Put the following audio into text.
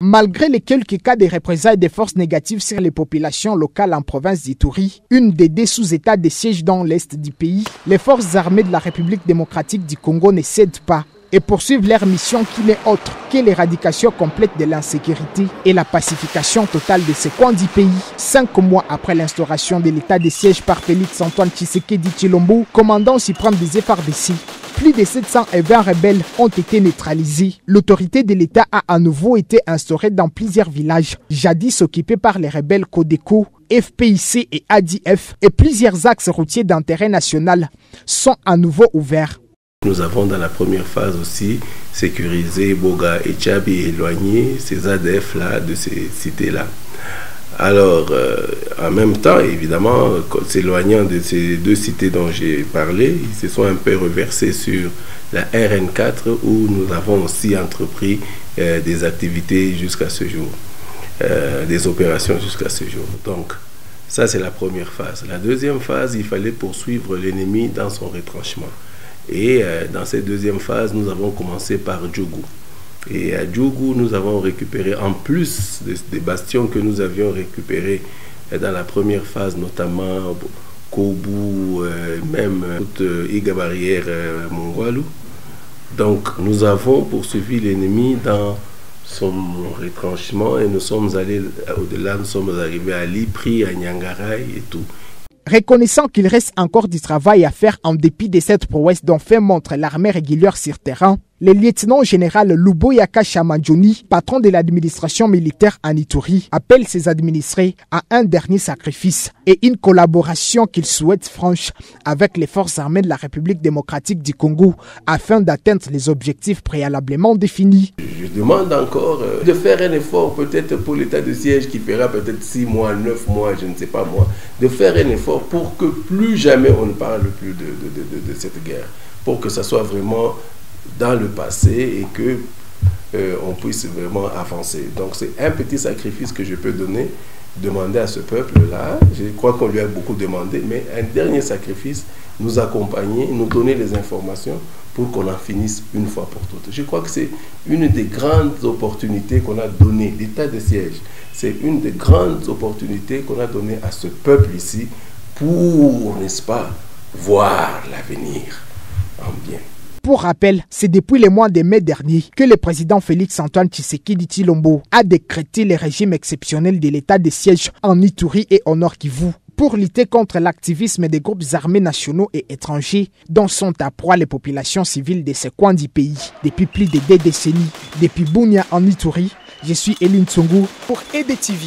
Malgré les quelques cas de représailles des forces négatives sur les populations locales en province d'Ituri, une des deux sous-états de siège dans l'est du pays, les forces armées de la République démocratique du Congo ne cèdent pas et poursuivent leur mission qui n'est autre que l'éradication complète de l'insécurité et la pacification totale de ce coin du pays. 5 mois après l'instauration de l'état de siège par Félix Antoine Tshisekedi Tshilombo, commandant suprême des FARDC, plus de 720 rebelles ont été neutralisés. L'autorité de l'État a à nouveau été instaurée dans plusieurs villages, jadis occupés par les rebelles Codeco, FPIC et ADF, et plusieurs axes routiers d'intérêt national sont à nouveau ouverts. Nous avons dans la première phase aussi sécurisé Boga et Tchabi et éloigné ces ADF-là de ces cités-là. Alors, en même temps, évidemment, s'éloignant de ces deux cités dont j'ai parlé, ils se sont un peu reversés sur la RN4 où nous avons aussi entrepris des activités jusqu'à ce jour, des opérations jusqu'à ce jour. Donc, ça c'est la première phase. La deuxième phase, il fallait poursuivre l'ennemi dans son retranchement. Et dans cette deuxième phase, nous avons commencé par Djougou. Et à Djougou, nous avons récupéré, en plus des bastions que nous avions récupérés dans la première phase, notamment Kobu, même toute Iga Barrière, Mongwalu. Donc, nous avons poursuivi l'ennemi dans son retranchement et nous sommes allés au-delà, nous sommes arrivés à Lipri, à Nyangaray et tout. Reconnaissant qu'il reste encore du travail à faire en dépit de cette prouesse dont fait montre l'armée régulière sur terrain, le lieutenant-général Luboyaka Chamadjoni, patron de l'administration militaire en Ituri, appelle ses administrés à un dernier sacrifice et une collaboration qu'il souhaite franche avec les forces armées de la République démocratique du Congo afin d'atteindre les objectifs préalablement définis. Je demande encore de faire un effort peut-être pour l'état de siège qui fera peut-être 6 mois, 9 mois, je ne sais pas moi, de faire un effort pour que plus jamais on ne parle plus de cette guerre, pour que ça soit vraiment dans le passé et que on puisse vraiment avancer. Donc c'est un petit sacrifice que je peux demander à ce peuple-là. Je crois qu'on lui a beaucoup demandé, mais un dernier sacrifice, nous accompagner, nous donner les informations pour qu'on en finisse une fois pour toutes. Je crois que c'est une des grandes opportunités qu'on a données, l'état de siège. C'est une des grandes opportunités qu'on a données à ce peuple ici pour, n'est-ce pas, voir l'avenir en bien. Pour rappel, c'est depuis le mois de mai dernier que le président Félix Antoine Tshisekedi Tshilombo a décrété le régime exceptionnel de l'état de siège en Ituri et au Nord Kivu pour lutter contre l'activisme des groupes armés nationaux et étrangers dont sont à proie les populations civiles de ce coin du pays. Depuis plus de 2 décennies, depuis Bunia en Ituri, je suis Eline Tsongo pour EDTV.